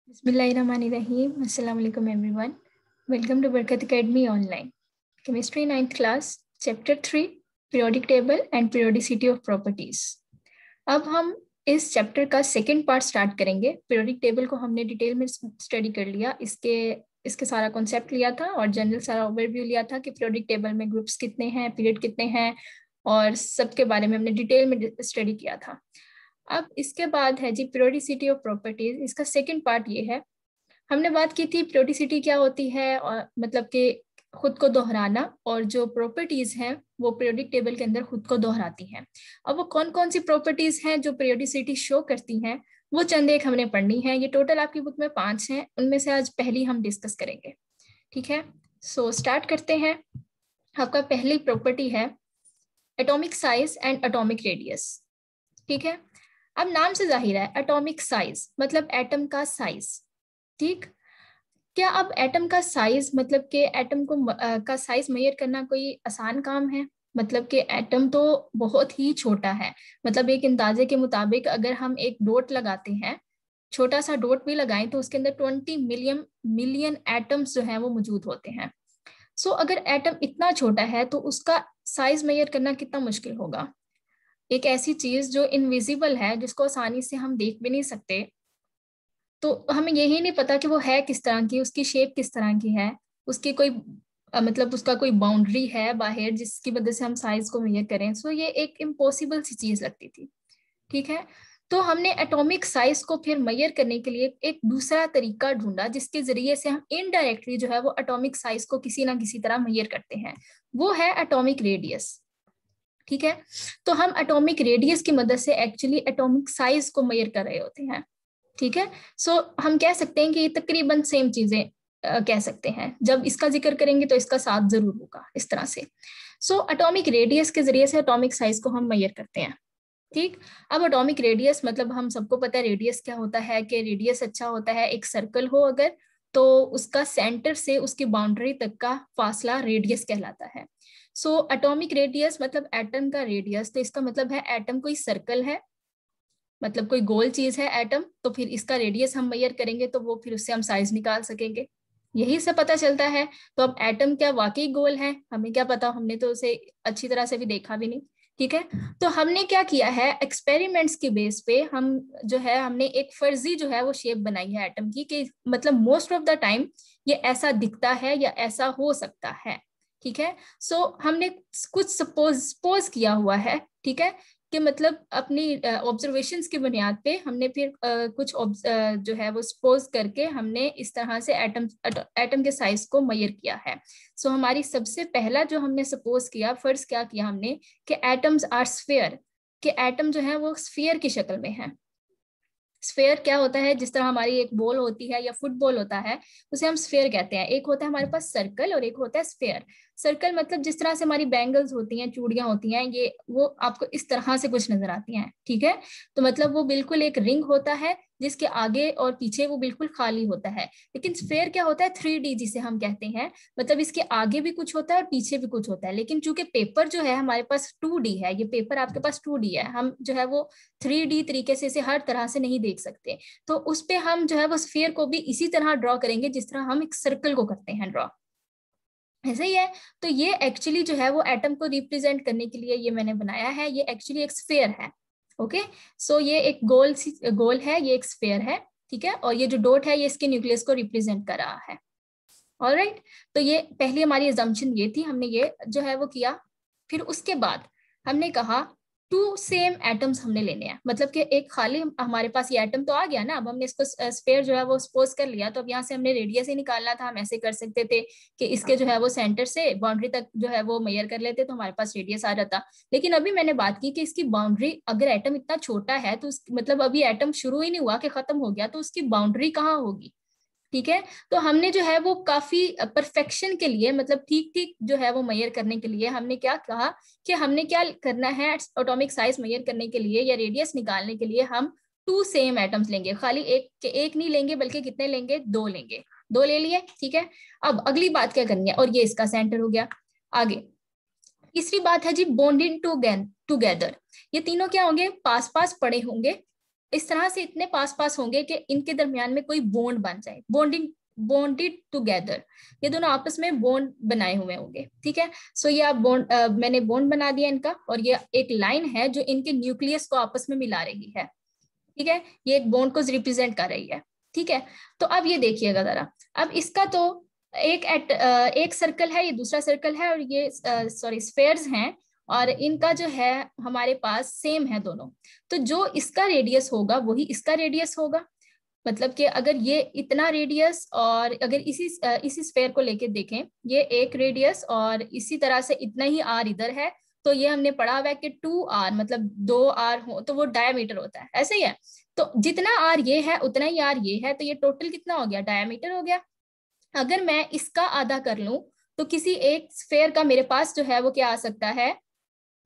Bismillahirrahmanirrahim. Assalamu alaikum everyone. Welcome to Barkat Academy Online. Chemistry 9th class, Chapter 3, Periodic Table and Periodicity of Properties. अब हम इस chapter का second part start करेंगे. Periodic table को हमने detail में study कर लिया, इसके सारा कॉन्सेप्ट लिया था और जनरल सारा ओवरव्यू लिया था कि पीरियोडिक टेबल में ग्रुप्स कितने हैं, पीरियड कितने हैं और सबके बारे में हमने डिटेल में स्टडी किया था. अब इसके बाद है जी पीरियोडिसिटी ऑफ प्रॉपर्टीज. इसका सेकंड पार्ट ये है. हमने बात की थी पीरियोडिसिटी क्या होती है और मतलब कि खुद को दोहराना, और जो प्रॉपर्टीज हैं वो पीरियोडिक टेबल के अंदर खुद को दोहराती हैं. अब वो कौन कौन सी प्रॉपर्टीज हैं जो पीरियोडिसिटी शो करती हैं, वो चंद एक हमने पढ़नी है. ये टोटल आपकी बुक में 5 हैं, उनमें से आज पहली हम डिस्कस करेंगे. ठीक है, सो स्टार्ट करते हैं. आपका पहली प्रॉपर्टी है atomic size and atomic radius. ठीक है, अब नाम से जाहिर है एटॉमिक साइज मतलब एटम का साइज. ठीक, क्या अब एटम का साइज मतलब कि एटम को का साइज मेजर करना कोई आसान काम है? मतलब कि एटम तो बहुत ही छोटा है. मतलब एक अंदाजे के मुताबिक अगर हम एक डॉट लगाते हैं, छोटा सा डॉट भी लगाएं तो उसके अंदर 20 मिलियन एटम्स जो हैं वो मौजूद होते हैं. सो अगर एटम इतना छोटा है तो उसका साइज मेजर करना कितना मुश्किल होगा. एक ऐसी चीज जो इनविजिबल है, जिसको आसानी से हम देख भी नहीं सकते, तो हमें यही नहीं पता कि वो है किस तरह की, उसकी शेप किस तरह की है, उसकी कोई मतलब उसका कोई बाउंड्री है बाहर जिसकी वजह से हम साइज को मेजर करें. सो ये एक इम्पॉसिबल सी चीज लगती थी. ठीक है, तो हमने एटॉमिक साइज को फिर मेजर करने के लिए एक दूसरा तरीका ढूंढा जिसके जरिए से हम इनडायरेक्टली जो है वो एटॉमिक साइज को किसी ना किसी तरह मेजर करते हैं. वो है एटॉमिक रेडियस. ठीक है, तो हम एटॉमिक रेडियस की मदद से एक्चुअली एटॉमिक साइज को मेजर कर रहे होते हैं. ठीक है, सो हम कह सकते हैं कि ये तकरीबन सेम चीजें कह सकते हैं. जब इसका जिक्र करेंगे तो इसका साथ जरूर होगा इस तरह से. सो एटॉमिक रेडियस के जरिए से एटॉमिक साइज को हम मेजर करते हैं. ठीक, अब एटॉमिक रेडियस मतलब हम सबको पता है रेडियस क्या होता है, कि रेडियस अच्छा होता है एक सर्कल हो अगर, तो उसका सेंटर से उसकी बाउंड्री तक का फासला रेडियस कहलाता है. सो एटॉमिक रेडियस मतलब एटम का रेडियस, तो इसका मतलब है एटम कोई सर्कल है, मतलब कोई गोल चीज है एटम, तो फिर इसका रेडियस हम मेजर करेंगे तो वो फिर उससे हम साइज निकाल सकेंगे. यही से पता चलता है. तो अब एटम क्या वाकई गोल है, हमें क्या पता, हमने तो उसे अच्छी तरह से भी देखा भी नहीं. ठीक है, तो हमने क्या किया है, एक्सपेरिमेंट्स की बेस पे हम जो है हमने एक फर्जी जो है वो शेप बनाई है एटम की, कि मतलब मोस्ट ऑफ द टाइम ये ऐसा दिखता है या ऐसा हो सकता है. ठीक है, सो हमने कुछ सपोज किया हुआ है. ठीक है, कि मतलब अपनी ऑब्जर्वेशंस की बुनियाद पे हमने फिर कुछ जो है वो सपोज करके हमने इस तरह से एटम के साइज को मेजर किया है. सो हमारी सबसे पहला जो हमने सपोज किया, फर्ज क्या किया हमने, कि एटम्स आर स्फीयर, कि एटम जो है वो स्फीयर की शक्ल में है. स्फेयर क्या होता है, जिस तरह हमारी एक बॉल होती है या फुटबॉल होता है, उसे हम स्फेयर कहते हैं. एक होता है हमारे पास सर्कल और एक होता है स्फेयर. सर्कल मतलब जिस तरह से हमारी बैंगल्स होती हैं, चूड़ियां होती हैं, ये वो आपको इस तरह से कुछ नजर आती हैं. ठीक है, तो मतलब वो बिल्कुल एक रिंग होता है जिसके आगे और पीछे वो बिल्कुल खाली होता है. लेकिन स्फेयर क्या होता है, 3D जिसे हम कहते हैं, मतलब इसके आगे भी कुछ होता है और पीछे भी कुछ होता है. लेकिन चूंकि पेपर जो है हमारे पास 2D है, ये पेपर आपके पास 2D है, हम जो है वो 3D तरीके से इसे हर तरह से नहीं देख सकते. तो उस पे हम जो है वो स्फीयर को भी इसी तरह ड्रॉ करेंगे जिस तरह हम एक सर्कल को करते हैं ड्रॉ, ऐसे ही है. तो ये एक्चुअली जो है वो एटम को रिप्रेजेंट करने के लिए ये मैंने बनाया है. ये एक्चुअली एक स्फीयर है. ओके, सो ये एक गोल है, ये एक स्फीयर है. ठीक है, और ये जो डॉट है ये इसके न्यूक्लियस को रिप्रेजेंट कर रहा है. ऑलराइट, तो ये पहली हमारी अजम्पशन ये थी, हमने ये जो है वो किया. फिर उसके बाद हमने कहा 2 सेम एटम्स हमने लेने हैं, मतलब कि एक खाली हमारे पास ये एटम तो आ गया ना, अब हमने इसको स्फीयर जो है वो सपोज कर लिया, तो अब यहाँ से हमने रेडियस ही निकालना था. हम ऐसे कर सकते थे कि इसके जो है वो सेंटर से बाउंड्री तक जो है वो मेजर कर लेते तो हमारे पास रेडियस आ जाता. लेकिन अभी मैंने बात की कि इसकी बाउंड्री, अगर एटम इतना छोटा है तो मतलब अभी एटम शुरू ही नहीं हुआ कि खत्म हो गया, तो उसकी बाउंड्री कहाँ होगी. ठीक है, तो हमने जो है वो काफी परफेक्शन के लिए, मतलब ठीक ठीक जो है वो मेजर करने के लिए हमने क्या कहा कि हमने क्या करना है, एटॉमिक साइज मेजर करने के लिए या रेडियस निकालने के लिए हम 2 सेम एटम्स लेंगे. खाली एक नहीं लेंगे, बल्कि कितने लेंगे, 2 लेंगे. 2 ले लिए. ठीक है, अब अगली बात क्या करनी है, और ये इसका सेंटर हो गया. आगे तीसरी बात है जी बॉन्डिंग टूगेदर. ये तीनों क्या होंगे, पास पास पड़े होंगे. इस तरह से इतने पास पास होंगे कि इनके दरमियान में कोई बॉन्ड बन जाए, बॉन्डेड टुगेदर, ये दोनों आपस में बॉन्ड बनाए हुए होंगे, ठीक है। सो ये आप बॉन्ड, मैंने बॉन्ड बना दिया इनका, और ये एक लाइन है जो इनके न्यूक्लियस को आपस में मिला रही है, ठीक है, ये एक बॉन्ड को रिप्रेजेंट कर रही है, ठीक है। तो अब ये देखिएगा जरा, अब इसका तो एक सर्कल है, ये दूसरा सर्कल है, और ये सॉरी स्फेयर्स हैं, और इनका जो है हमारे पास सेम है दोनों, तो जो इसका रेडियस होगा वही इसका रेडियस होगा। मतलब कि अगर ये इतना रेडियस, और अगर इसी स्फेयर को लेके देखें, ये एक रेडियस और इसी तरह से इतना ही आर इधर है, तो ये हमने पढ़ा हुआ है कि 2r मतलब 2r हो तो वो डायमीटर होता है, ऐसे ही है। तो जितना आर ये है उतना ही आर ये है, तो ये टोटल कितना हो गया, डायमीटर हो गया। अगर मैं इसका आधा कर लूं तो किसी एक स्फेयर का मेरे पास जो है वो क्या आ सकता है,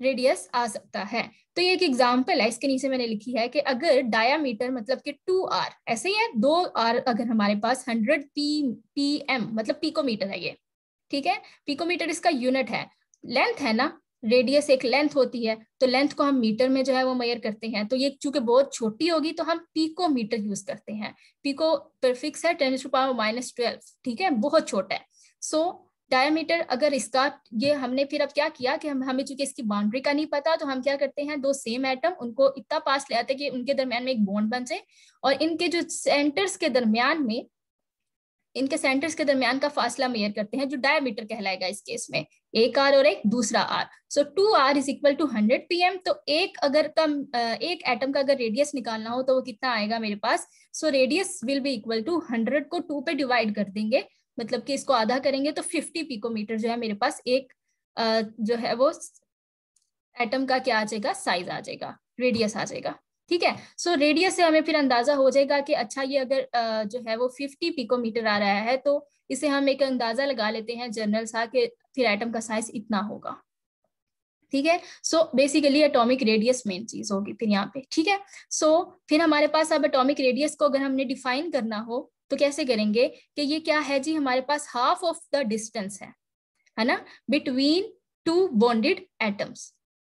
रेडियस आ सकता है। तो ये एक एग्जांपल है, इसके नीचे मैंने लिखी है कि अगर डायामीटर मतलब कि 2r, ऐसे ही है 2r, अगर हमारे पास 100 pm मतलब पिकोमीटर है ये, ठीक है, पिकोमीटर इसका यूनिट है, लेंथ है ना, रेडियस एक लेंथ होती है, तो लेंथ को हम मीटर में जो है वो मेजर करते हैं, तो ये चूंकि बहुत छोटी होगी तो हम पिकोमीटर यूज करते हैं, पिको प्रीफिक्स है 10⁻⁻12, ठीक है, बहुत छोटा है। सो डायमीटर अगर इसका, ये हमने फिर अब क्या किया कि हमें चूंकि इसकी बाउंड्री का नहीं पता, तो हम क्या करते हैं, दो सेम एटम उनको इतना पास ले आते हैं कि उनके दरमियान में एक बॉन्ड बन जाए, और इनके जो सेंटर्स के दरमियान में, इनके सेंटर्स के दरमियान का फासला मेजर करते हैं, जो डायमीटर कहलाएगा इस केस में, एक आर और एक दूसरा R. So 2r is equal to 100 pm। तो एक एटम का अगर रेडियस निकालना हो तो वो कितना आएगा मेरे पास, so radius will be equal to 100 को 2 पे डिवाइड कर देंगे, मतलब कि इसको आधा करेंगे तो 50 पिकोमीटर जो है मेरे पास एक जो है वो एटम का क्या आ जाएगा, साइज आ जाएगा, रेडियस आ जाएगा, ठीक है। सो रेडियस से हमें फिर अंदाजा हो जाएगा कि अच्छा ये अगर जो है वो 50 पिकोमीटर आ रहा है, तो इसे हम एक अंदाजा लगा लेते हैं जनरल सा कि फिर एटम का साइज इतना होगा, ठीक है। So basically atomic radius main चीज होगी फिर यहाँ पे, ठीक है। सो फिर हमारे पास अब एटॉमिक रेडियस को अगर हमने डिफाइन करना हो तो कैसे करेंगे कि ये क्या है जी, हमारे पास हाफ ऑफ द डिस्टेंस है ना, between two bonded atoms,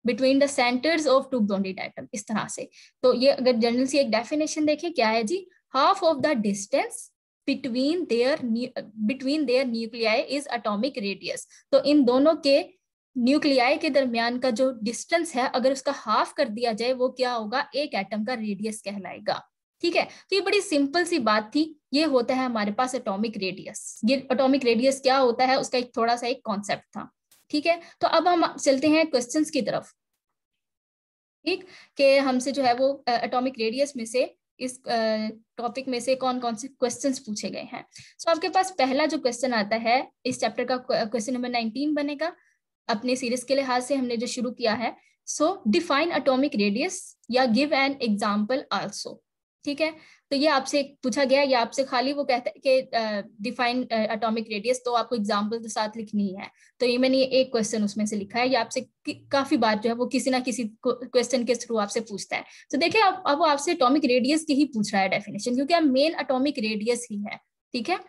between the centres of two bonded atom, इस तरह से। तो ये अगर जनरल सी एक डेफिनेशन देखें, क्या है जी, half of the distance between their nuclei is atomic radius. तो इन दोनों के न्यूक्लियाई के दरमियान का जो डिस्टेंस है, अगर उसका हाफ कर दिया जाए, वो क्या होगा, एक एटम का रेडियस कहलाएगा, ठीक है। तो ये बड़ी सिंपल सी बात थी, ये होता है हमारे पास एटॉमिक रेडियस। ये एटॉमिक रेडियस क्या होता है उसका एक थोड़ा सा एक कॉन्सेप्ट था, ठीक है। तो अब हम चलते हैं क्वेश्चंस की तरफ, ठीक, कि हमसे जो है वो एटॉमिक रेडियस में से, इस टॉपिक में से कौन कौन से क्वेश्चंस पूछे गए हैं। सो आपके पास पहला जो क्वेश्चन आता है इस चैप्टर का, क्वेश्चन नंबर 19 बनेगा, अपने सीरीज के लिहाज से हमने जो शुरू किया है। सो डिफाइन एटॉमिक रेडियस या गिव एन एग्जांपल आल्सो, ठीक है। तो ये आपसे पूछा गया, या आपसे खाली वो कहता है कि डिफाइन एटॉमिक रेडियस, तो आपको एग्जांपल के साथ लिखनी है। तो ये मैंने एक क्वेश्चन उसमें से लिखा है, ये आपसे काफी बार जो है वो किसी ना किसी क्वेश्चन के थ्रू आपसे पूछता है। तो देखिए अब वो आपसे एटॉमिक रेडियस की ही पूछ रहा है डेफिनेशन, क्योंकि अब मेन एटॉमिक रेडियस ही है, ठीक है।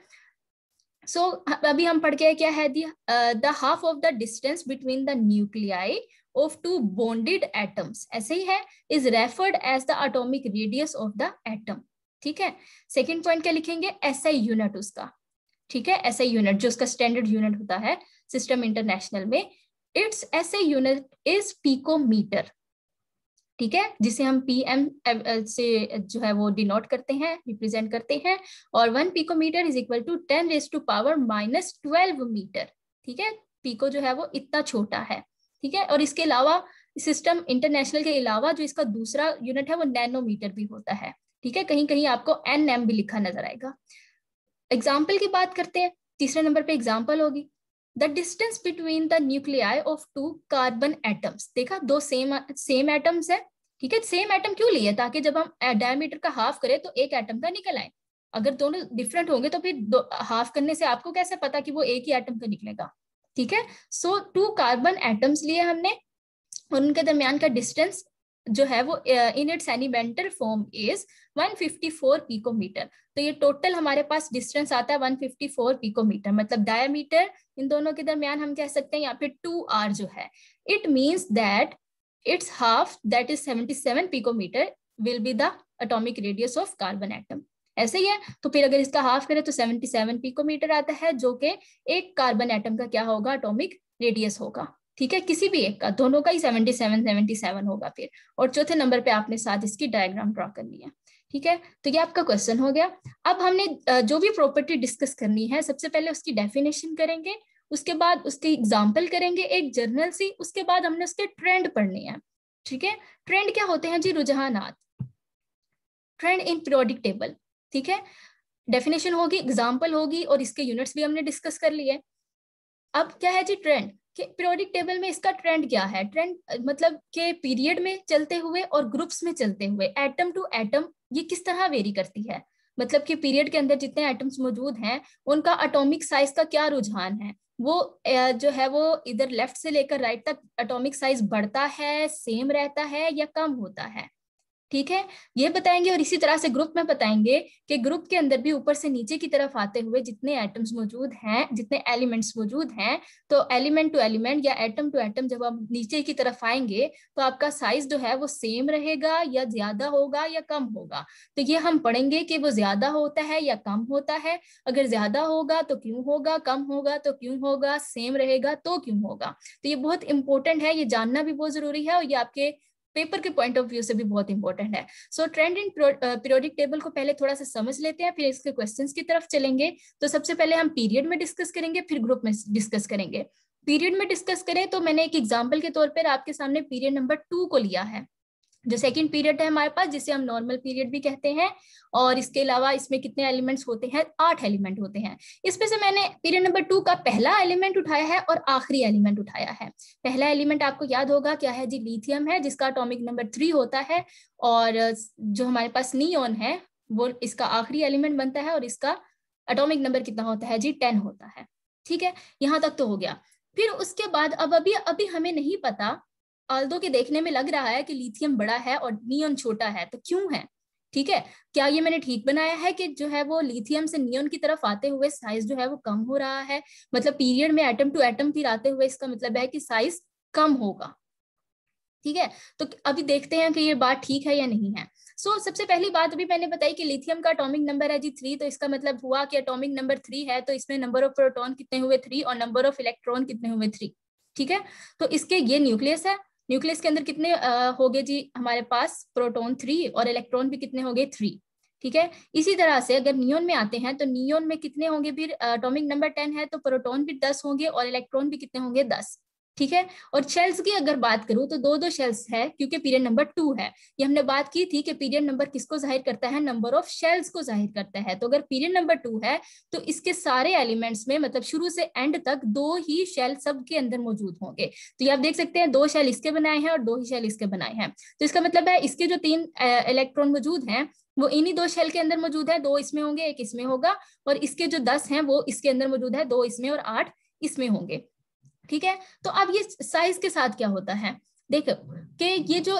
सो अभी हम पढ़ के क्या है, the half of the distance between the nuclei of two bonded atoms, ऐसे ही है, is referred as the atomic radius of the atom, ठीक है। सेकंड पॉइंट क्या लिखेंगे, एसआई यूनिट उसका, ठीक है, एसआई यूनिट जो उसका स्टैंडर्ड यूनिट होता है सिस्टम इंटरनेशनल में, its SI unit is picometre, ठीक है, जिसे हम पीएम से जो है वो डिनोट करते हैं, रिप्रेजेंट करते हैं, और 1 picometre is equal to 10⁻⁻12 metre, ठीक है। पिको जो है वो इतना छोटा है, ठीक है। और इसके अलावा सिस्टम इंटरनेशनल के अलावा जो इसका दूसरा यूनिट है वो नैनोमीटर भी होता है, ठीक है, कहीं कहीं आपको एनएम भी लिखा नजर आएगा। एग्जाम्पल की बात करते हैं, तीसरे नंबर पे एग्जाम्पल होगी, the distance between the nuclei of two carbon atoms. देखा दो सेम एटम्स है, ठीक है, सेम एटम क्यों लिए, ताकि जब हम डायमीटर का हाफ करें तो एक एटम का निकल आए। अगर दोनों डिफरेंट होंगे तो फिर हाफ करने से आपको कैसे पता कि वो एक ही एटम का निकलेगा, ठीक है। सो 2 कार्बन एटम्स लिए हमने, और उनके दरमियान का डिस्टेंस जो है वो in its elemental form is 154 picometre. तो ये टोटल हमारे पास डिस्टेंस आता है 154 पिकोमीटर, मतलब डायमीटर इन दोनों के दरमियान हम कह सकते हैं यहाँ पे 2r जो है, it means that its half that is 77 picometre will be the atomic radius of carbon atom. ऐसे ही है, तो फिर अगर इसका हाफ करें तो 77 पिकोमीटर आता है, जो कि एक कार्बन एटम का क्या होगा, एटॉमिक रेडियस होगा। ठीक है, किसी भी एक का, दोनों का ही 77 होगा फिर। और चौथे नंबर पे आपने साथ इसकी डायग्राम ड्रॉ कर लिया। ठीक है, तो ये आपका क्वेश्चन हो गया। अब हमने जो भी प्रॉपर्टी डिस्कस करनी है, सबसे पहले उसकी डेफिनेशन करेंगे, उसके बाद उसके एग्जाम्पल करेंगे एक जर्नल सी, उसके बाद हमने उसके ट्रेंड पढ़ने हैं। ठीक है, ट्रेंड क्या होते हैं जी, रुझानात, ट्रेंड इन पीरियोडिक टेबल। ठीक है, डेफिनेशन होगी, एग्जाम्पल होगी, और इसके यूनिट्स भी हमने डिस्कस कर लिए। अब क्या है जी ट्रेंड, कि पीरियोडिक टेबल में इसका ट्रेंड क्या है, ट्रेंड मतलब के पीरियड में चलते हुए और ग्रुप्स में चलते हुए, एटम टू एटम ये किस तरह वेरी करती है, मतलब कि पीरियड के अंदर जितने एटम्स मौजूद हैं उनका एटॉमिक साइज का क्या रुझान है, वो जो है वो इधर लेफ्ट से लेकर राइट तक एटॉमिक साइज बढ़ता है, सेम रहता है या कम होता है। ठीक है, ये बताएंगे। और इसी तरह से ग्रुप में बताएंगे कि ग्रुप के अंदर भी ऊपर से नीचे की तरफ आते हुए जितने एटम्स मौजूद हैं, जितने एलिमेंट्स मौजूद हैं, तो एलिमेंट टू एलिमेंट या एटम टू एटम जब आप नीचे की तरफ आएंगे तो आपका साइज जो है वो सेम रहेगा या ज्यादा होगा या कम होगा। तो ये हम पढ़ेंगे कि वो ज्यादा होता है या कम होता है, अगर ज्यादा होगा तो क्यों होगा, कम होगा तो क्यों होगा, सेम रहेगा तो क्यों होगा। तो ये बहुत इंपॉर्टेंट है, ये जानना भी बहुत जरूरी है, और ये आपके पेपर के पॉइंट ऑफ व्यू से भी बहुत इंपॉर्टेंट है। सो ट्रेंड इन पीरियोडिक टेबल को पहले थोड़ा सा समझ लेते हैं, फिर इसके क्वेश्चंस की तरफ चलेंगे। तो सबसे पहले हम पीरियड में डिस्कस करेंगे, फिर ग्रुप में डिस्कस करेंगे। पीरियड में डिस्कस करें तो मैंने एक एग्जाम्पल के तौर पर आपके सामने पीरियड नंबर 2 को लिया है, जो सेकंड पीरियड है हमारे पास, जिसे हम नॉर्मल पीरियड भी कहते हैं। और इसके अलावा इसमें कितने एलिमेंट्स होते हैं, 8 एलिमेंट होते हैं। इसमें से मैंने पीरियड नंबर 2 का पहला एलिमेंट उठाया है और आखिरी एलिमेंट उठाया है। पहला एलिमेंट आपको याद होगा क्या है जी, लिथियम है, जिसका एटॉमिक नंबर 3 होता है। और जो हमारे पास नियोन है वो इसका आखिरी एलिमेंट बनता है, और इसका एटॉमिक नंबर कितना होता है जी, 10 होता है। ठीक है, यहां तक तो हो गया। फिर उसके बाद अब अभी हमें नहीं पता, ऑल्दो के देखने में लग रहा है कि लिथियम बड़ा है और नियोन छोटा है, तो क्यों है। ठीक है, क्या ये मैंने ठीक बनाया है कि जो है वो लिथियम से नियोन की तरफ आते हुए साइज जो है वो कम हो रहा है, मतलब पीरियड में एटम टू एटम फिर आते हुए इसका मतलब है कि साइज कम होगा। ठीक है, तो अभी देखते हैं कि ये बात ठीक है या नहीं है। सबसे पहली बात अभी मैंने बताई कि लिथियम का एटॉमिक नंबर है जी 3, तो इसका मतलब हुआ कि एटॉमिक नंबर 3 है, तो इसमें नंबर ऑफ प्रोटॉन कितने हुए 3 और नंबर ऑफ इलेक्ट्रॉन कितने हुए 3। ठीक है, तो इसके ये न्यूक्लियस है, न्यूक्लियस के अंदर कितने हो गए जी हमारे पास, प्रोटॉन 3 और इलेक्ट्रॉन भी कितने हो गए 3। ठीक है, इसी तरह से अगर नियोन में आते हैं तो नियोन में कितने होंगे फिर, एटॉमिक नंबर 10 है तो प्रोटॉन भी 10 होंगे और इलेक्ट्रॉन भी कितने होंगे 10। ठीक है, और शेल्स की अगर बात करूं तो दो शेल्स है, क्योंकि पीरियड नंबर 2 है। ये हमने बात की थी कि पीरियड नंबर किसको जाहिर करता है, नंबर ऑफ शेल्स को जाहिर करता है। तो अगर पीरियड नंबर 2 है तो इसके सारे एलिमेंट्स में, मतलब शुरू से एंड तक 2 ही शेल सबके अंदर मौजूद होंगे। तो ये आप देख सकते हैं 2 शेल इसके बनाए हैं और 2 ही शेल इसके बनाए हैं। तो इसका मतलब है इसके जो 3 इलेक्ट्रॉन मौजूद हैं वो इन्हीं 2 शेल के अंदर मौजूद है, 2 इसमें होंगे 1 इसमें होगा, और इसके जो 10 हैं वो इसके अंदर मौजूद है, 2 इसमें और 8 इसमें होंगे। ठीक है, तो अब ये साइज के साथ क्या होता है, देखो कि ये जो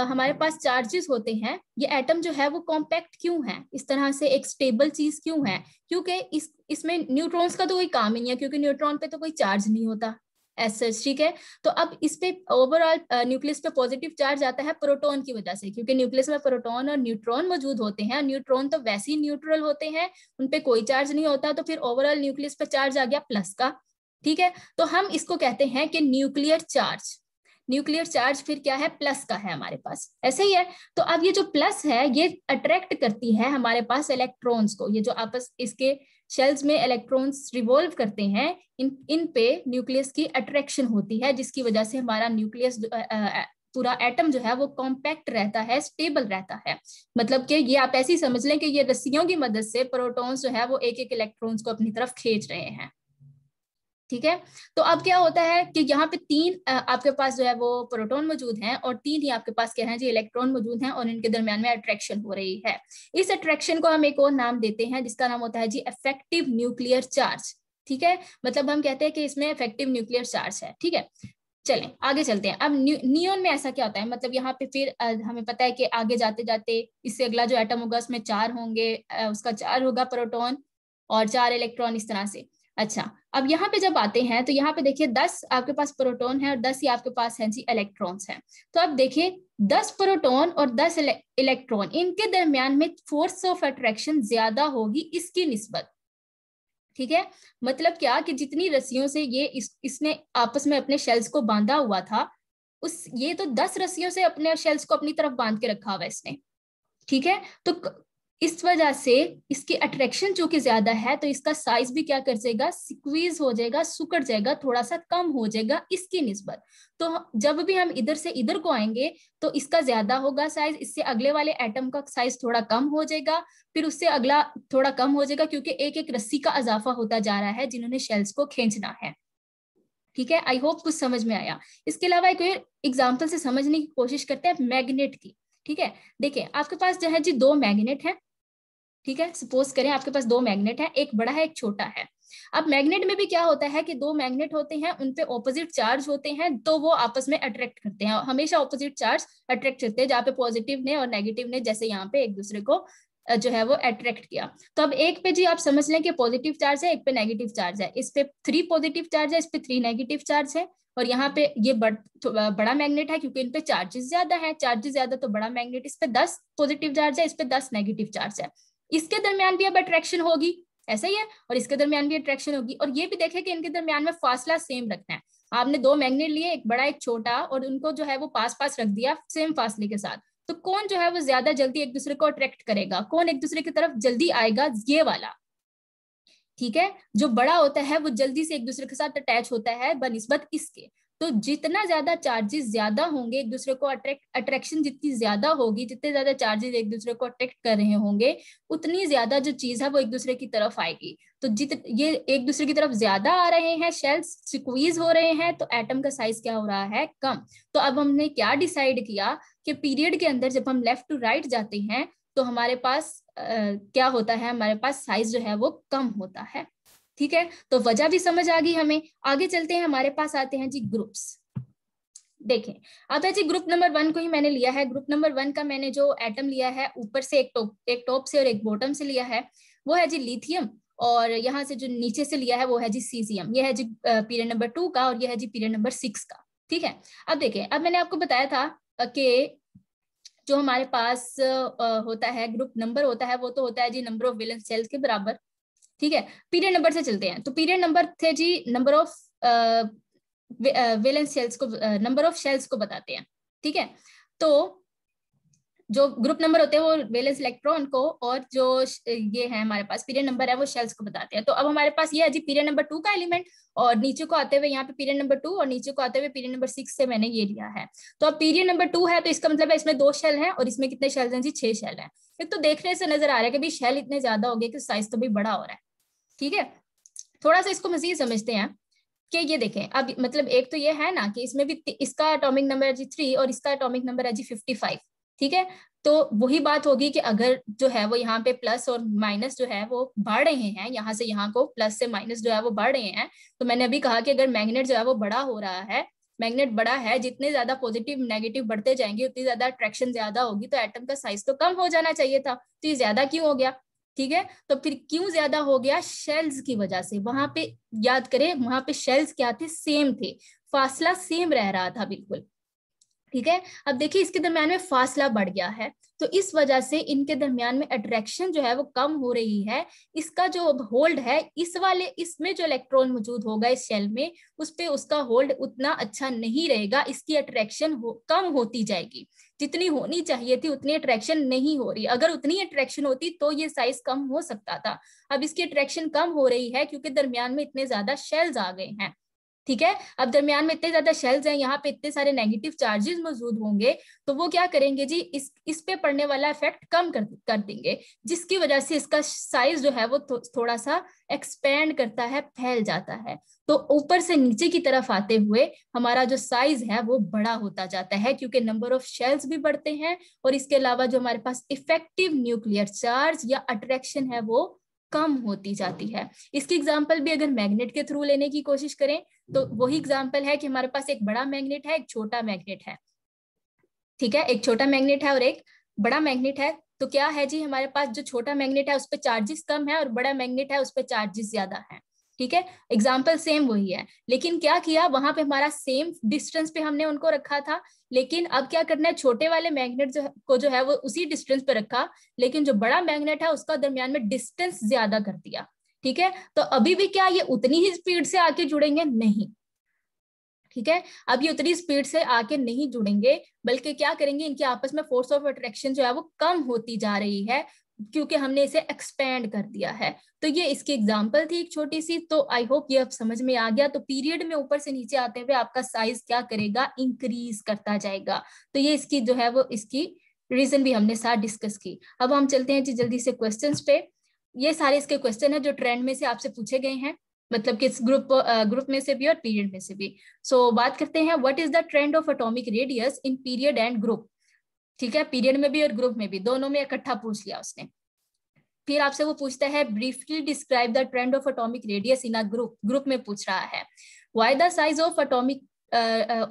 हमारे पास चार्जेस होते हैं, ये एटम जो है वो कॉम्पैक्ट क्यों है, इस तरह से एक स्टेबल चीज क्यों है, क्योंकि इसमें न्यूट्रॉन्स का तो कोई काम ही नहीं है, क्योंकि न्यूट्रॉन पे तो कोई चार्ज नहीं होता ऐसे। ठीक है, तो अब इस पे ओवरऑल न्यूक्लियस पे पॉजिटिव चार्ज आता है प्रोटॉन की वजह से, क्योंकि न्यूक्लियस में प्रोटॉन और न्यूट्रॉन मौजूद होते हैं। न्यूट्रॉन तो वैसे ही न्यूट्रल होते हैं, उनपे कोई चार्ज नहीं होता, तो फिर ओवरऑल न्यूक्लियस पे चार्ज आ गया प्लस का। ठीक है, तो हम इसको कहते हैं कि न्यूक्लियर चार्ज। न्यूक्लियर चार्ज फिर क्या है, प्लस का है हमारे पास, ऐसे ही है। तो अब ये जो प्लस है ये अट्रैक्ट करती है हमारे पास इलेक्ट्रॉन्स को, ये जो आपस इसके शेल्स में इलेक्ट्रॉन्स रिवॉल्व करते हैं, इन पे न्यूक्लियस की अट्रैक्शन होती है, जिसकी वजह से हमारा न्यूक्लियस पूरा एटम जो है वो कॉम्पैक्ट रहता है, स्टेबल रहता है। मतलब कि ये आप ऐसे ही समझ लें कि ये रस्सियों की मदद से प्रोटॉन्स जो है वो एक एक इलेक्ट्रॉन्स को अपनी तरफ खींच रहे हैं। ठीक है, तो अब क्या होता है कि यहाँ पे 3 आपके पास जो है वो प्रोटॉन मौजूद हैं और 3 ही आपके पास क्या है जी, इलेक्ट्रॉन मौजूद हैं, और इनके दरमियान में अट्रैक्शन हो रही है। इस अट्रैक्शन को हम एक और नाम देते हैं, जिसका नाम होता है जी इफेक्टिव न्यूक्लियर चार्ज। ठीक है, मतलब हम कहते हैं कि इसमें इफेक्टिव न्यूक्लियर चार्ज है। ठीक है, चलें आगे चलते हैं। अब नियोन में ऐसा क्या होता है, मतलब यहाँ पे फिर हमें पता है कि आगे जाते जाते इससे अगला जो एटम होगा उसमें 4 होंगे, उसका 4 होगा प्रोटॉन और 4 इलेक्ट्रॉन, इस तरह से। अच्छा, अब यहाँ पे जब आते हैं तो यहाँ पे देखिए 10 आपके पास प्रोटॉन है और 10 ही आपके पास है जी इलेक्ट्रॉन्स हैं। तो अब देखिए 10 प्रोटॉन और 10 इलेक्ट्रॉन, इनके दरमियान में फोर्स ऑफ अट्रैक्शन ज्यादा होगी इसकी निस्बत। ठीक है, मतलब क्या कि जितनी रस्सियों से ये इसने आपस में अपने शेल्स को बांधा हुआ था, उस ये तो 10 रस्सियों से अपने शेल्स को अपनी तरफ बांध के रखा हुआ इसने। ठीक है, तो इस वजह से इसकी अट्रैक्शन जो कि ज्यादा है, तो इसका साइज भी क्या कर जाएगा, स्क्वीज हो जाएगा, सुकड़ जाएगा, थोड़ा सा कम हो जाएगा इसकी निस्बत। तो जब भी हम इधर से इधर को आएंगे तो इसका ज्यादा होगा साइज, इससे अगले वाले एटम का साइज थोड़ा कम हो जाएगा, फिर उससे अगला थोड़ा कम हो जाएगा, क्योंकि एक एक रस्सी का इजाफा होता जा रहा है जिन्होंने शेल्स को खींचना है। ठीक है, आई होप कुछ समझ में आया। इसके अलावा एक एग्जाम्पल से समझने की कोशिश करते हैं मैग्नेट की। ठीक है, देखिए आपके पास जो है जी दो मैग्नेट है। ठीक है, सपोज करें आपके पास दो मैग्नेट है, एक बड़ा है एक छोटा है। अब मैग्नेट में भी क्या होता है कि दो मैग्नेट होते हैं, उनपे ऑपोजिट चार्ज होते हैं, तो वो आपस में अट्रैक्ट करते हैं, हमेशा ऑपोजिट चार्ज अट्रैक्ट करते हैं, जहाँ पे पॉजिटिव ने और नेगेटिव ने जैसे यहाँ पे एक दूसरे को जो है वो अट्रैक्ट किया। तो अब एक पे जी आप समझ लें कि पॉजिटिव चार्ज है, एक पे नेगेटिव चार्ज है, इस पे 3 पॉजिटिव चार्ज है, इस पे 3 नेगेटिव चार्ज है, और यहाँ पे ये बड़ा मैग्नेट है क्योंकि इन पे चार्जेस ज्यादा है, चार्जेस ज्यादा तो बड़ा मैग्नेट, इस पे 10 पॉजिटिव चार्ज है, इस पे 10 नेगेटिव चार्ज है। इसके दरमियान भी अब अट्रैक्शन होगी, ऐसा ही है, और इसके दरमियान भी अट्रैक्शन होगी। और ये भी देखें कि इनके दरमियान में फासला सेम रखना है। आपने दो मैग्नेट लिए, एक बड़ा एक छोटा, और उनको जो है वो पास पास रख दिया सेम फासले के साथ, तो कौन जो है वो ज्यादा जल्दी एक दूसरे को अट्रैक्ट करेगा, कौन एक दूसरे की तरफ जल्दी आएगा, ये वाला। ठीक है, जो बड़ा होता है वो जल्दी से एक दूसरे के साथ अटैच होता है बनिस्बत इसके। तो जितना ज्यादा चार्जेस ज्यादा होंगे एक दूसरे को अट्रैक्शन जितनी ज्यादा होगी, जितने ज्यादा चार्जेस एक दूसरे को अट्रैक्ट कर रहे होंगे, उतनी ज्यादा जो चीज है वो एक दूसरे की तरफ आएगी। तो ये एक दूसरे की तरफ ज्यादा आ रहे हैं, शेल्स स्क्वीज हो रहे हैं, तो एटम का साइज क्या हो रहा है, कम। तो अब हमने क्या डिसाइड किया कि पीरियड के अंदर जब हम लेफ्ट टू राइट जाते हैं तो हमारे पास क्या होता है, हमारे पास साइज जो है वो कम होता है। ठीक है, तो वजह भी समझ आ गई हमें। आगे चलते हैं, हमारे पास आते हैं जी ग्रुप्स। देखें, अब है जी ग्रुप नंबर 1 को ही मैंने लिया है। ग्रुप नंबर 1 का मैंने जो एटम लिया है, ऊपर से एक टॉप से और एक बॉटम से लिया है, वो है जी लिथियम, और यहाँ से जो नीचे से लिया है वो है जी सीजियम। ये है जी पीरियड नंबर 2 का, और ये है जी पीरियड नंबर 6 का। ठीक है, अब देखें, अब मैंने आपको बताया था कि जो हमारे पास होता है ग्रुप नंबर होता है, वो तो होता है जी नंबर ऑफ वैलेंस शेल्स के बराबर। ठीक है, पीरियड नंबर से चलते हैं, तो पीरियड नंबर थे जी नंबर ऑफ वैलेंस शेल्स को, नंबर ऑफ शेल्स को बताते हैं। ठीक है, तो जो ग्रुप नंबर होते हैं वो वैलेंस इलेक्ट्रॉन को, और जो ये है हमारे पास पीरियड नंबर है वो शेल्स को बताते हैं। तो अब हमारे पास ये है जी पीरियड नंबर 2 का एलिमेंट, और नीचे को आते हुए यहाँ पे पीरियड नंबर 2, और नीचे को आते हुए पीरियड नंबर 6 से मैंने ये लिया है। तो अब पीरियड नंबर 2 है, तो इसका मतलब है इसमें 2 शेल हैं, और इसमें कितने शेल हैं जी, 6 शेल हैं। एक तो देखने से नजर आ रहा है कि भाई शेल इतने ज्यादा हो गए कि साइज तो भी बड़ा हो रहा है। ठीक है, थोड़ा सा इसको मजीद समझते हैं कि ये देखें, अब मतलब एक तो ये है ना कि इसमें भी इसका एटॉमिक नंबर है जी 3 और इसका एटॉमिक नंबर है जी 55। ठीक है, तो वही बात होगी कि अगर जो है वो यहाँ पे प्लस और माइनस जो है वो बढ़ रहे हैं, यहाँ से यहाँ को प्लस से माइनस जो है वो बढ़ रहे हैं, तो मैंने अभी कहा कि अगर मैग्नेट जो है वो बड़ा हो रहा है, मैग्नेट बड़ा है, जितने ज्यादा पॉजिटिव नेगेटिव बढ़ते जाएंगे उतनी ज्यादा अट्रैक्शन ज्यादा होगी, तो एटम का साइज तो कम हो जाना चाहिए था, तो ये ज्यादा क्यों हो गया। ठीक है, तो फिर क्यों ज्यादा हो गया, शेल्स की वजह से। वहां पे याद करें, वहां पे शेल्स क्या थे, सेम थे, फासला सेम रह रहा था बिल्कुल। ठीक है, अब देखिए इसके दरमियान में फासला बढ़ गया है, तो इस वजह से इनके दरमियान में अट्रैक्शन जो है वो कम हो रही है। इसका जो होल्ड है, इस वाले इसमें जो इलेक्ट्रॉन मौजूद होगा इस शेल में, उस पे उसका होल्ड उतना अच्छा नहीं रहेगा, इसकी अट्रैक्शन कम होती जाएगी। जितनी होनी चाहिए थी उतनी अट्रैक्शन नहीं हो रही, अगर उतनी अट्रैक्शन होती तो ये साइज कम हो सकता था। अब इसकी अट्रैक्शन कम हो रही है क्योंकि दरमियान में इतने ज्यादा शेल्स आ गए हैं। ठीक है, अब दरमियान में इतने ज्यादा शेल्स हैं, यहाँ पे इतने सारे नेगेटिव चार्जेस मौजूद होंगे, तो वो क्या करेंगे जी, इस पे पड़ने वाला इफेक्ट कम कर देंगे, जिसकी वजह से इसका साइज जो है वो थोड़ा सा एक्सपेंड करता है, फैल जाता है। तो ऊपर से नीचे की तरफ आते हुए हमारा जो साइज है वो बड़ा होता जाता है, क्योंकि नंबर ऑफ शेल्स भी बढ़ते हैं, और इसके अलावा जो हमारे पास इफेक्टिव न्यूक्लियर चार्ज या अट्रैक्शन है वो कम होती जाती है। इसकी एग्जांपल भी अगर मैग्नेट के थ्रू लेने की कोशिश करें तो वही एग्जांपल है कि हमारे पास एक बड़ा मैग्नेट है, एक छोटा मैग्नेट है। ठीक है, एक छोटा मैग्नेट है और एक बड़ा मैग्नेट है, तो क्या है जी, हमारे पास जो छोटा मैग्नेट है उस पर चार्जेस कम है, और बड़ा मैग्नेट है उस पर चार्जेस ज्यादा है। ठीक है, एग्जाम्पल सेम वही है, लेकिन क्या किया, वहां पे हमारा सेम डिस्टेंस पे हमने उनको रखा था, लेकिन अब क्या करना है, छोटे वाले मैग्नेट जो है वो उसी डिस्टेंस पे रखा, लेकिन जो बड़ा मैग्नेट है उसका दरमियान में डिस्टेंस ज्यादा कर दिया। ठीक है, तो अभी भी क्या ये उतनी ही स्पीड से आके जुड़ेंगे? नहीं। ठीक है, अब ये उतनी स्पीड से आके नहीं जुड़ेंगे, बल्कि क्या करेंगे, इनके आपस में फोर्स ऑफ अट्रैक्शन जो है वो कम होती जा रही है, क्योंकि हमने इसे एक्सपेंड कर दिया है। तो ये इसकी एग्जांपल थी एक छोटी सी। तो आई होप ये अब समझ में आ गया। तो पीरियड में ऊपर से नीचे आते हुए आपका साइज क्या करेगा, इंक्रीज करता जाएगा। तो ये इसकी जो है वो इसकी रीजन भी हमने साथ डिस्कस की। अब हम चलते हैं जी जल्दी से क्वेश्चंस पे। ये सारे इसके क्वेश्चन है जो ट्रेंड में से आपसे पूछे गए हैं, मतलब किस ग्रुप में से भी और पीरियड में से भी। सो बात करते हैं, what is the trend of atomic radius in period and group. ठीक है, पीरियड में भी और ग्रुप में भी, दोनों में इकट्ठा पूछ लिया उसने। फिर आपसे वो पूछता है, briefly describe the trend of atomic radius in a group. Group में पूछ रहा है, why the size of atomic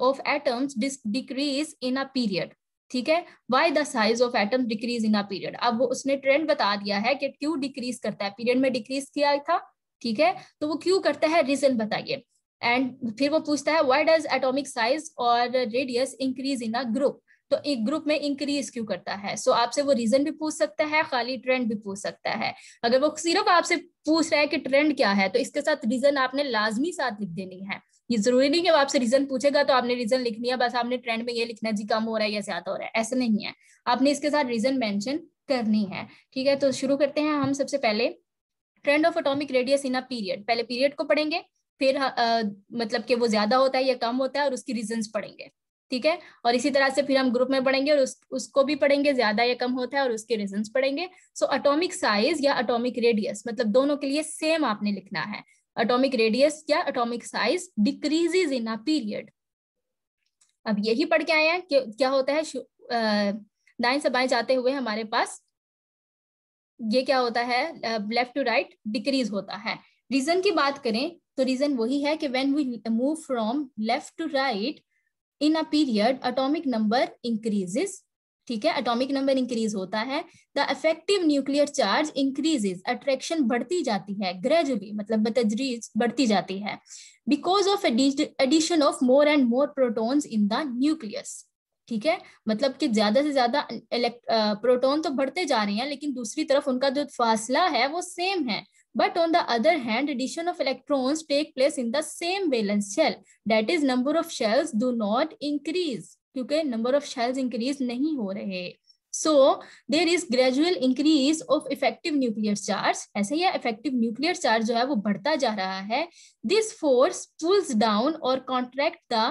of atoms decrease in a period. ठीक है, why the size of atom decrease in a period. अब वो उसने trend बता दिया है कि क्यों डिक्रीज करता है, पीरियड में डिक्रीज किया था। ठीक है, तो वो क्यों करता है, रीजन बताइए। एंड फिर वो पूछता है, व्हाई डज एटॉमिक साइज और radius increase in a group. तो एक ग्रुप में इंक्रीज क्यों करता है। सो आपसे वो रीजन भी पूछ सकता है, खाली ट्रेंड भी पूछ सकता है। अगर वो सिर्फ आपसे पूछ रहा है कि ट्रेंड क्या है, तो इसके साथ रीजन आपने लाजमी साथ लिख देनी है। ये जरूरी नहीं कि वो आपसे रीजन पूछेगा तो आपने रीजन लिखनी है, बस आपने ट्रेंड में ये लिखना है जी कम हो रहा है या ज्यादा हो रहा है, ऐसा नहीं है। आपने इसके साथ रीजन मेंशन करनी है। ठीक है, तो शुरू करते हैं हम। सबसे पहले trend of atomic radius in a period, पहले पीरियड को पढ़ेंगे, फिर मतलब कि वो ज्यादा होता है या कम होता है और उसकी रीजंस पढ़ेंगे। ठीक है, और इसी तरह से फिर हम ग्रुप में पढ़ेंगे और उसको भी पढ़ेंगे, ज्यादा या कम होता है और उसके रीजंस पढ़ेंगे। सो एटॉमिक साइज या एटॉमिक रेडियस, मतलब दोनों के लिए सेम आपने लिखना है। एटॉमिक रेडियस या atomic size decreases in a period. अब यही पढ़ के आए हैं कि क्या होता है, दाएं से बाएं जाते हुए हमारे पास ये क्या होता है, लेफ्ट टू राइट डिक्रीज होता है। रीजन की बात करें तो रीजन वही है कि when we move from left to right in a period atomic number increases. ठीक है, एटॉमिक नंबर इंक्रीज होता है। The effective nuclear charge increases, attraction बढ़ती जाती है ग्रेजुअली, मतलब बतदरीज बढ़ती जाती है, because of addition of more and more protons in the nucleus. ठीक है, मतलब कि ज्यादा से ज्यादा प्रोटॉन तो बढ़ते जा रहे हैं, लेकिन दूसरी तरफ उनका जो फासला है वो सेम है। But on the other hand, addition of electrons take place in the same valence shell. That is, number of shells do not increase. क्योंकि number of shells increase नहीं हो रहे. So there is gradual increase of effective nuclear charge. ऐसे ही effective nuclear charge जो है वो बढ़ता जा रहा है. This force pulls down or contract the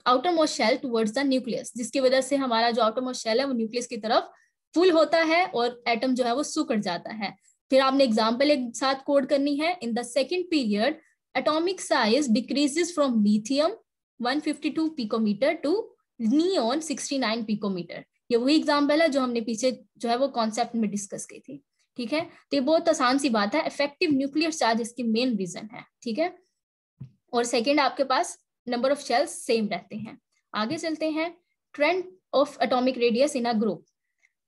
outermost shell towards the nucleus. जिसकी वजह से हमारा जो outermost shell है वो न्यूक्लियस की तरफ पुल होता है और एटम जो है वो सिकुड़ जाता है। फिर आपने एग्जाम्पल एक साथ कोड करनी है। In the second period atomic size decreases from lithium 152 picometre to neon 69 picometre. ये वही एग्जाम्पल है जो हमने पीछे जो है वो कॉन्सेप्ट में डिस्कस की थी। ठीक है, तो ये बहुत आसान सी बात है, इफेक्टिव न्यूक्लियर चार्ज इसकी मेन रीजन है। ठीक है, और सेकेंड आपके पास नंबर ऑफ शेल्स सेम रहते हैं। आगे चलते हैं, trend of atomic radius in a group.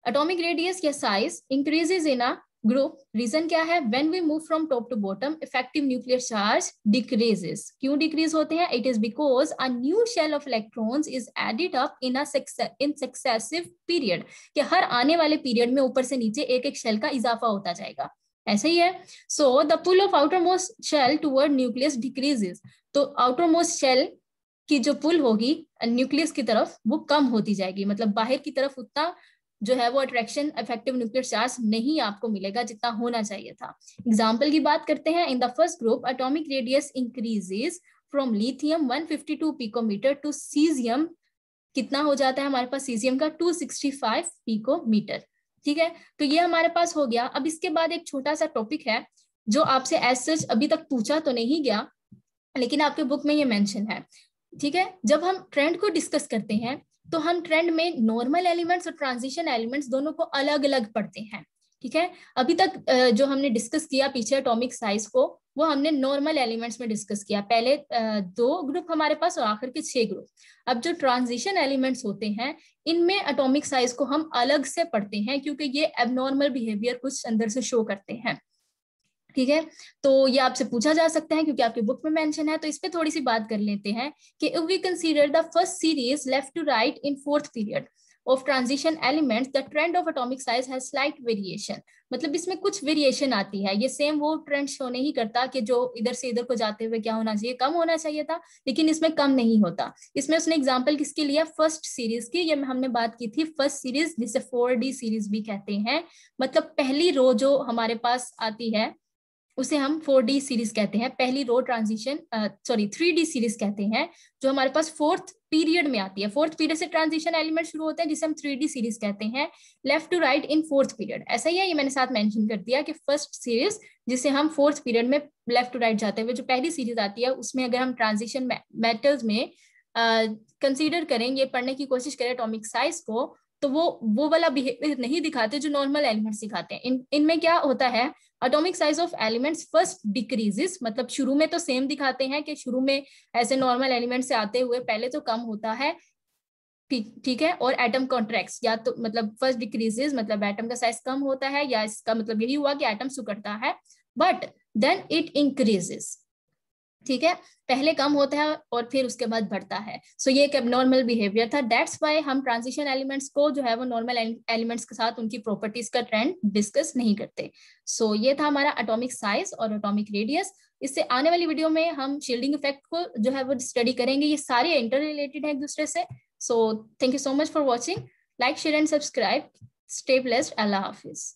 Atomic radius या size increases in a group. Reason क्या है, when we move from top to bottom effective nuclear charge decreases. क्यों डिक्रीज होते हैं, it is because a new shell of electrons is added up in successive period, कि हर आने वाले period में ऊपर से नीचे एक एक शेल का इजाफा होता जाएगा। ऐसे ही है। So the pull of outermost shell toward nucleus decreases. तो आउटरमोस्ट शेल की जो पुल होगी न्यूक्लियस की तरफ वो कम होती जाएगी, मतलब बाहर की तरफ उतना जो है वो अट्रैक्शन इफेक्टिव न्यूक्लियर चार्ज नहीं आपको मिलेगा जितना होना चाहिए था। एग्जाम्पल की बात करते हैं। In the first group atomic radius increases from lithium 152 picometre to caesium, कितना हो जाता है हमारे पास सीजियम का 265 पिकोमीटर। ठीक है, तो ये हमारे पास हो गया। अब इसके बाद एक छोटा सा टॉपिक है जो आपसे एज सच अभी तक पूछा तो नहीं गया, लेकिन आपके बुक में ये मेंशन है। ठीक है, जब हम ट्रेंड को डिस्कस करते हैं तो हम ट्रेंड में नॉर्मल एलिमेंट्स और ट्रांजिशन एलिमेंट्स दोनों को अलग अलग पढ़ते हैं। ठीक है, अभी तक जो हमने डिस्कस किया पीछे एटॉमिक साइज को, वो हमने नॉर्मल एलिमेंट्स में डिस्कस किया। पहले 2 ग्रुप हमारे पास और आखिर के 6 ग्रुप। अब जो ट्रांजिशन एलिमेंट्स होते हैं इनमें एटॉमिक साइज को हम अलग से पढ़ते हैं, क्योंकि ये एबनॉर्मल बिहेवियर कुछ अंदर से शो करते हैं। ठीक है, तो ये आपसे पूछा जा सकता है क्योंकि आपके बुक में मेंशन है, तो इस पे थोड़ी सी बात कर लेते हैं कि if we consider the first series left to right in fourth period of transition elements, the trend of atomic size has slight variation. मतलब इसमें कुछ वेरिएशन आती है, ये सेम वो ट्रेंड शो नहीं करता कि जो इधर से इधर को जाते हुए क्या होना चाहिए, कम होना चाहिए था, लेकिन इसमें कम नहीं होता। इसमें उसने एग्जांपल किसके लिया, फर्स्ट सीरीज की, ये हमने बात की थी फर्स्ट सीरीज जिसे 4D सीरीज भी कहते हैं। मतलब पहली रो जो हमारे पास आती है उसे हम 4D सीरीज कहते हैं, पहली रो ट्रांजिशन 3D सीरीज कहते हैं, जो हमारे पास फोर्थ पीरियड में आती है। फोर्थ पीरियड से ट्रांजिशन एलिमेंट शुरू होते हैं जिसे हम 3D सीरीज कहते हैं, left to right in fourth period. ऐसा ही है, ये मैंने साथ मेंशन कर दिया कि फर्स्ट सीरीज जिसे हम फोर्थ पीरियड में लेफ्ट टू राइट जाते हुए जो पहली सीरीज आती है, उसमें अगर हम ट्रांजिशन मेटल्स में कंसीडर करें, ये पढ़ने की कोशिश करें एटॉमिक साइज को, तो वो वाला बिहेवियर नहीं दिखाते जो नॉर्मल एलिमेंट्स दिखाते हैं। इनमें क्या होता है, atomic size of elements first decreases, मतलब शुरू में तो सेम दिखाते हैं कि शुरू में ऐसे नॉर्मल एलिमेंट से आते हुए पहले तो कम होता है, ठीक है, और एटम कॉन्ट्रैक्ट्स, या तो मतलब फर्स्ट डिक्रीजेस मतलब एटम का साइज कम होता है, या इसका मतलब यही हुआ कि एटम सिकुड़ता है, बट देन इट इंक्रीजेस। ठीक है, पहले कम होता है और फिर उसके बाद बढ़ता है। सो ये एक एबनॉर्मल बिहेवियर था, दैट्स व्हाई हम ट्रांजिशन एलिमेंट्स को जो है वो नॉर्मल एलिमेंट्स के साथ उनकी प्रॉपर्टीज का ट्रेंड डिस्कस नहीं करते। सो ये था हमारा एटॉमिक साइज और एटॉमिक रेडियस। इससे आने वाली वीडियो में हम शील्डिंग इफेक्ट को जो है वो स्टडी करेंगे, ये सारे इंटर रिलेटेड है एक दूसरे से। So thank you so much for watching, like share and subscribe, stay blessed, Allah Hafiz.